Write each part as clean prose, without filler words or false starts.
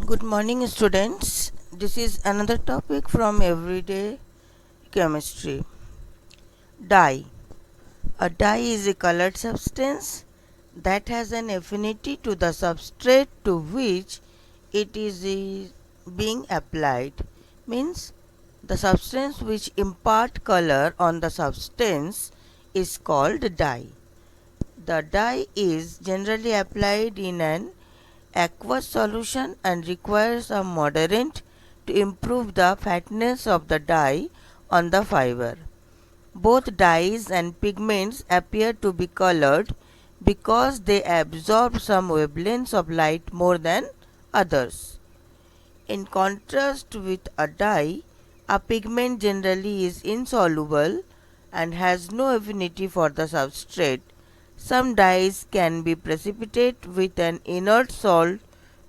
Good morning, students. This is another topic from everyday chemistry. Dye. A dye is a colored substance that has an affinity to the substrate to which it is being applied. Means the substance which impart color on the substance is called dye. The dye is generally applied in an aqueous solution and requires a moderant to improve the fatness of the dye on the fiber. Both dyes and pigments appear to be colored because they absorb some wavelengths of light more than others. In contrast with a dye, a pigment generally is insoluble and has no affinity for the substrate. Some dyes can be precipitate with an inert salt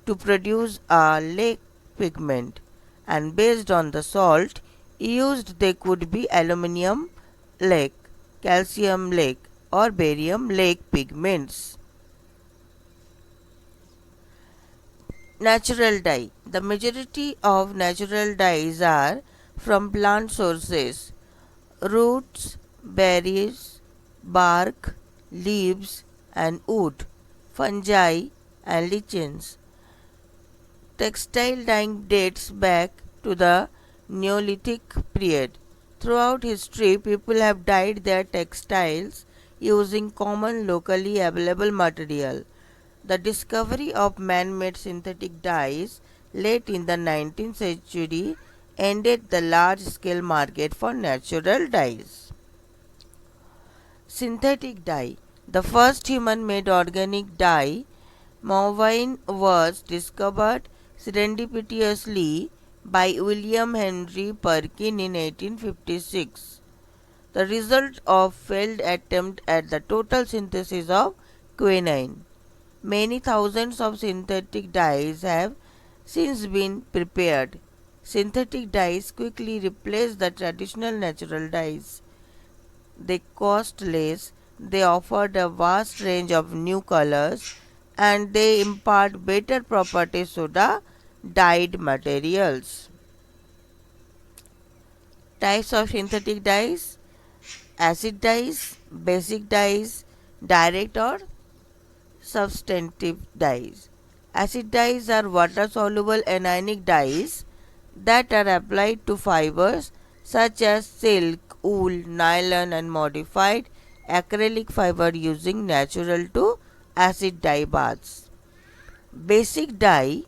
to produce a lake pigment, and based on the salt used they could be aluminium lake, calcium lake or barium lake pigments. Natural dye. The majority of natural dyes are from plant sources: roots, berries, bark, leaves, and wood, fungi, and lichens. Textile dyeing dates back to the Neolithic period. Throughout history, people have dyed their textiles using common locally available material. The discovery of man-made synthetic dyes late in the 19th century ended the large-scale market for natural dyes. Synthetic dye. The first human-made organic dye, Movine, was discovered serendipitously by William Henry Perkin in 1856, the result of failed attempt at the total synthesis of quinine. Many thousands of synthetic dyes have since been prepared. Synthetic dyes quickly replace the traditional natural dyes. They cost less, they offered a vast range of new colors, and they impart better properties to the dyed materials. Types of synthetic dyes: acid dyes, basic dyes, direct or substantive dyes. Acid dyes are water soluble anionic dyes that are applied to fibers such as silk, wool, nylon, and modified acrylic fiber using natural to acid dye baths. Basic dye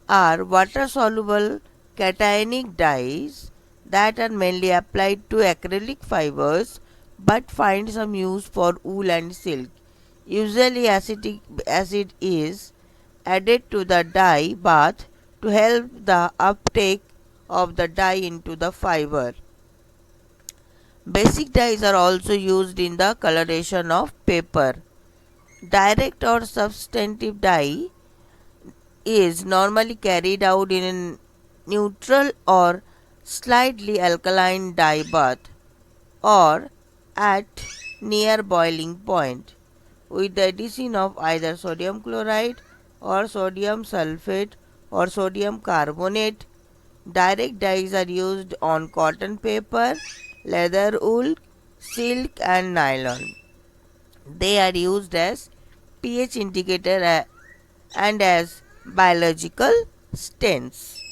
are water soluble cationic dyes that are mainly applied to acrylic fibers but find some use for wool and silk. Usually acetic acid is added to the dye bath to help the uptake of the dye into the fiber. Basic dyes are also used in the coloration of paper. Direct or substantive dye is normally carried out in a neutral or slightly alkaline dye bath or at near boiling point with the addition of either sodium chloride or sodium sulfate or sodium carbonate. Direct dyes are used on cotton paper, leather, wool, silk, and nylon. They are used as pH indicator and as biological stains.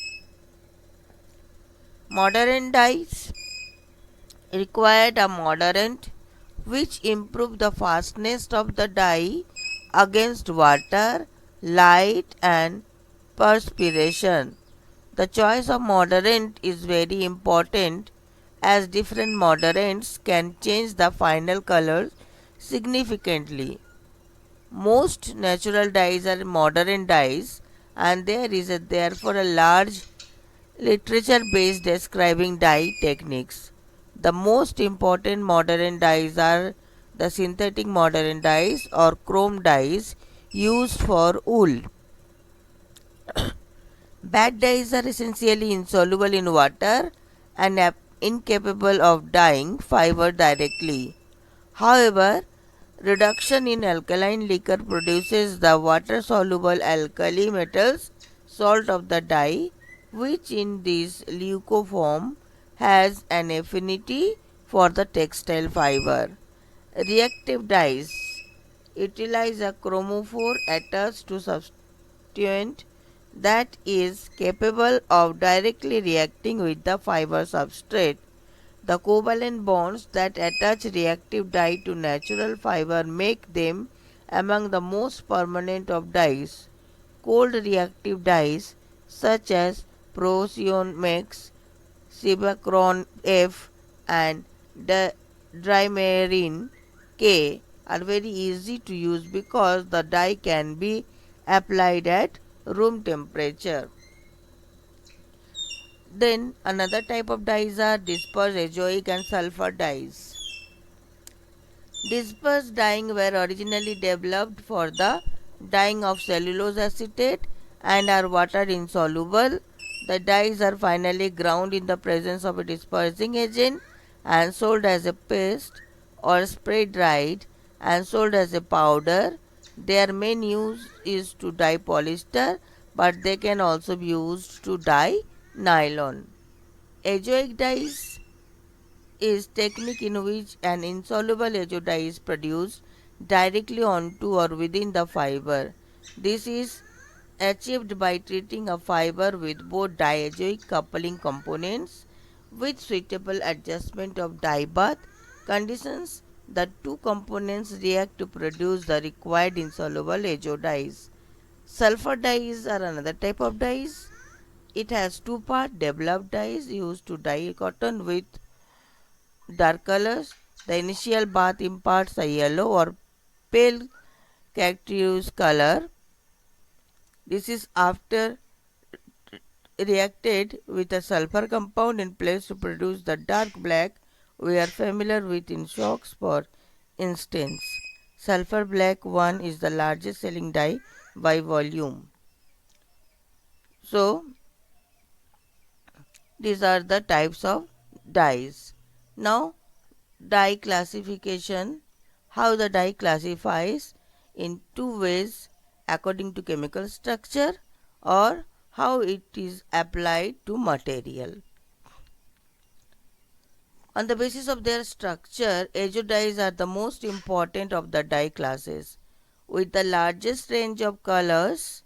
Modern dyes required a moderant which improve the fastness of the dye against water, light, and perspiration. The choice of moderant is very important as different moderants can change the final color significantly. Most natural dyes are modern dyes, and there is therefore a large literature base describing dye techniques. The most important modern dyes are the synthetic modern dyes or chrome dyes used for wool. Bad dyes are essentially insoluble in water and incapable of dyeing fiber directly. However, reduction in alkaline liquor produces the water soluble alkali metals salt of the dye, which in this leucoform has an affinity for the textile fiber. Reactive dyes utilize a chromophore attached to substituent that is capable of directly reacting with the fiber substrate. The covalent bonds that attach reactive dye to natural fiber make them among the most permanent of dyes. Cold reactive dyes such as Procyon-Mex, Cibacron F, and Drymarine K are very easy to use because the dye can be applied at room temperature. Then another type of dyes are dispersed azoic and sulfur dyes. Dispersed dyeing were originally developed for the dyeing of cellulose acetate and are water insoluble. The dyes are finally ground in the presence of a dispersing agent and sold as a paste or spray dried and sold as a powder. Their main use is to dye polyester, but they can also be used to dye nylon. Azoic dyes is technique in which an insoluble azo dye is produced directly onto or within the fiber. This is achieved by treating a fiber with both diazoic coupling components with suitable adjustment of dye bath conditions. The two components react to produce the required insoluble azo dyes. Sulfur dyes are another type of dyes. It has two parts: developed dyes used to dye cotton with dark colors. The initial bath imparts a yellow or pale chartreuse color. This is after reacted with a sulfur compound in place to produce the dark black we are familiar with in shocks. For instance, sulfur black 1 is the largest selling dye by volume. So, these are the types of dyes. Now, dye classification. How the dye classifies in two ways: according to chemical structure or how it is applied to material. On the basis of their structure, azo dyes are the most important of the dye classes. With the largest range of colors,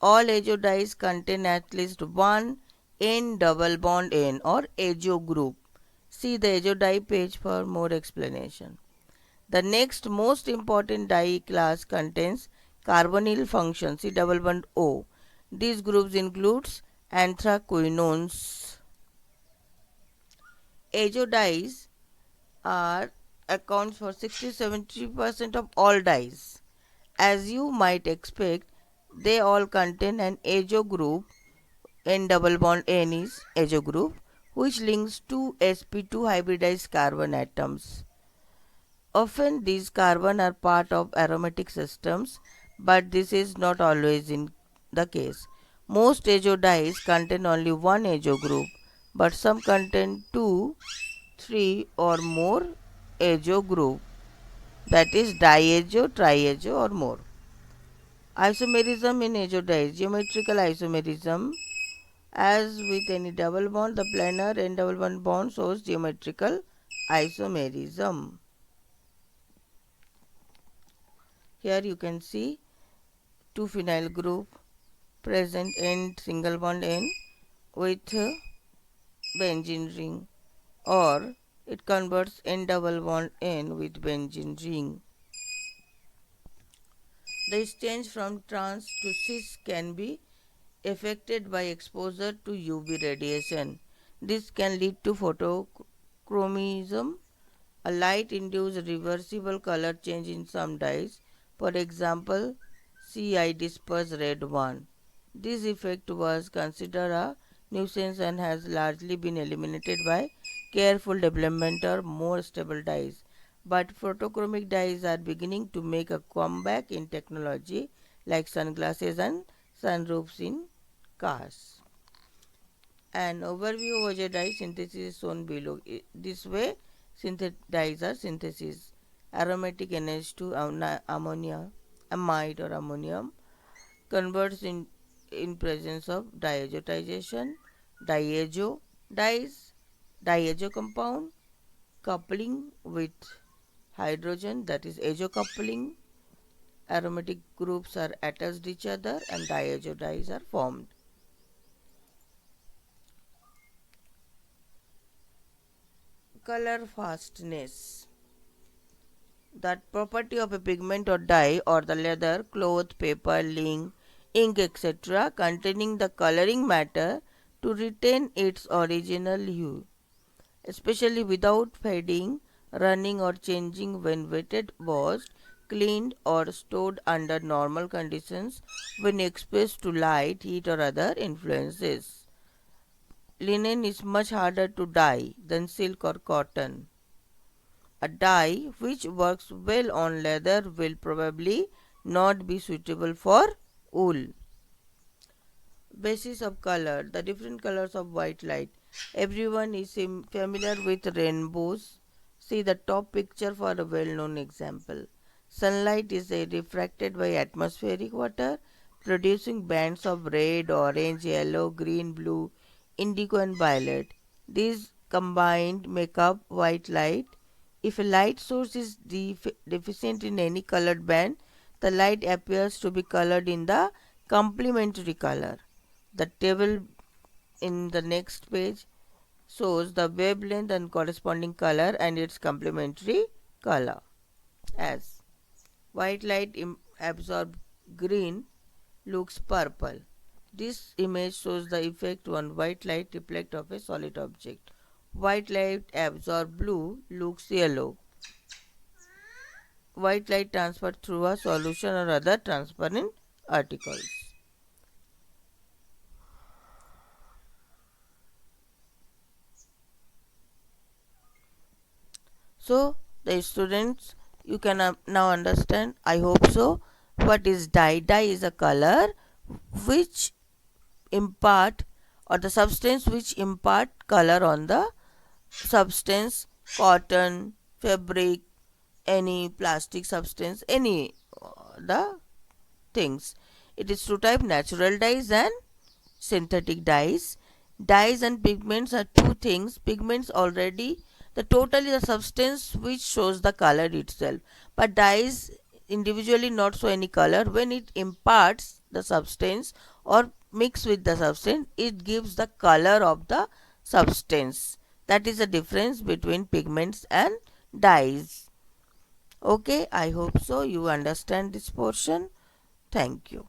all azo dyes contain at least one N double bond N or azo group. See the azo dye page for more explanation. The next most important dye class contains carbonyl function C double bond O. These groups includes anthraquinones. Azo dyes are accounts for 60-70% of all dyes. As you might expect, they all contain an azo group. N double bond N is azo group, which links two sp2 hybridized carbon atoms. Often these carbon are part of aromatic systems, but this is not always in the case. Most azo dyes contain only one azo group, but some contain two, three or more azo group, that is diazo, triazo or more. Isomerism in azo dyes, geometrical isomerism. As with any double bond, the planar N double bond shows geometrical isomerism. Here you can see two phenyl group present in single bond N with benzene ring, or it converts N double bond N with benzene ring. The exchange from trans to cis can be affected by exposure to UV radiation. This can lead to photochromism, a light-induced reversible color change in some dyes. For example, CI disperse red 1. This effect was considered a nuisance and has largely been eliminated by careful development of more stable dyes. But photochromic dyes are beginning to make a comeback in technology like sunglasses and sunroofs in cars. An overview of a dye synthesis is shown below. This way, dyes are synthesis. Aromatic NH2 ammonia, amide or ammonium converts in in presence of diazotization, diazo dyes, diazo compound, coupling with hydrogen, that is azo coupling, aromatic groups are attached each other and diazo dyes are formed. Color fastness. That property of a pigment or dye or the leather, cloth, paper, ink, etc. containing the coloring matter to retain its original hue, especially without fading, running or changing when wetted, washed, cleaned or stored under normal conditions when exposed to light, heat or other influences. Linen is much harder to dye than silk or cotton. A dye which works well on leather will probably not be suitable for wool. Basis of color, the different colors of white light. Everyone is familiar with rainbows. See the top picture for a well known example. Sunlight is refracted by atmospheric water, producing bands of red, orange, yellow, green, blue, indigo, and violet. These combined make up white light. If a light source is deficient in any colored band, the light appears to be colored in the complementary color. The table in the next page shows the wavelength and corresponding color and its complementary color. As white light absorbs green looks purple. This image shows the effect on white light reflect of a solid object. White light absorbs blue looks yellow. White light transferred through a solution or other transparent articles. So, the students, you can now understand, I hope so, what is dye. Dye is a color which impart or the substance which impart color on the substance, cotton, fabric, any plastic substance, any the things. It is two type, natural dyes and synthetic dyes. Dyes and pigments are two things. Pigments already the total is the substance which shows the color itself. But dyes individually not show any color. When it imparts the substance or mix with the substance, it gives the color of the substance. That is the difference between pigments and dyes. Okay, I hope so. You understand this portion. Thank you.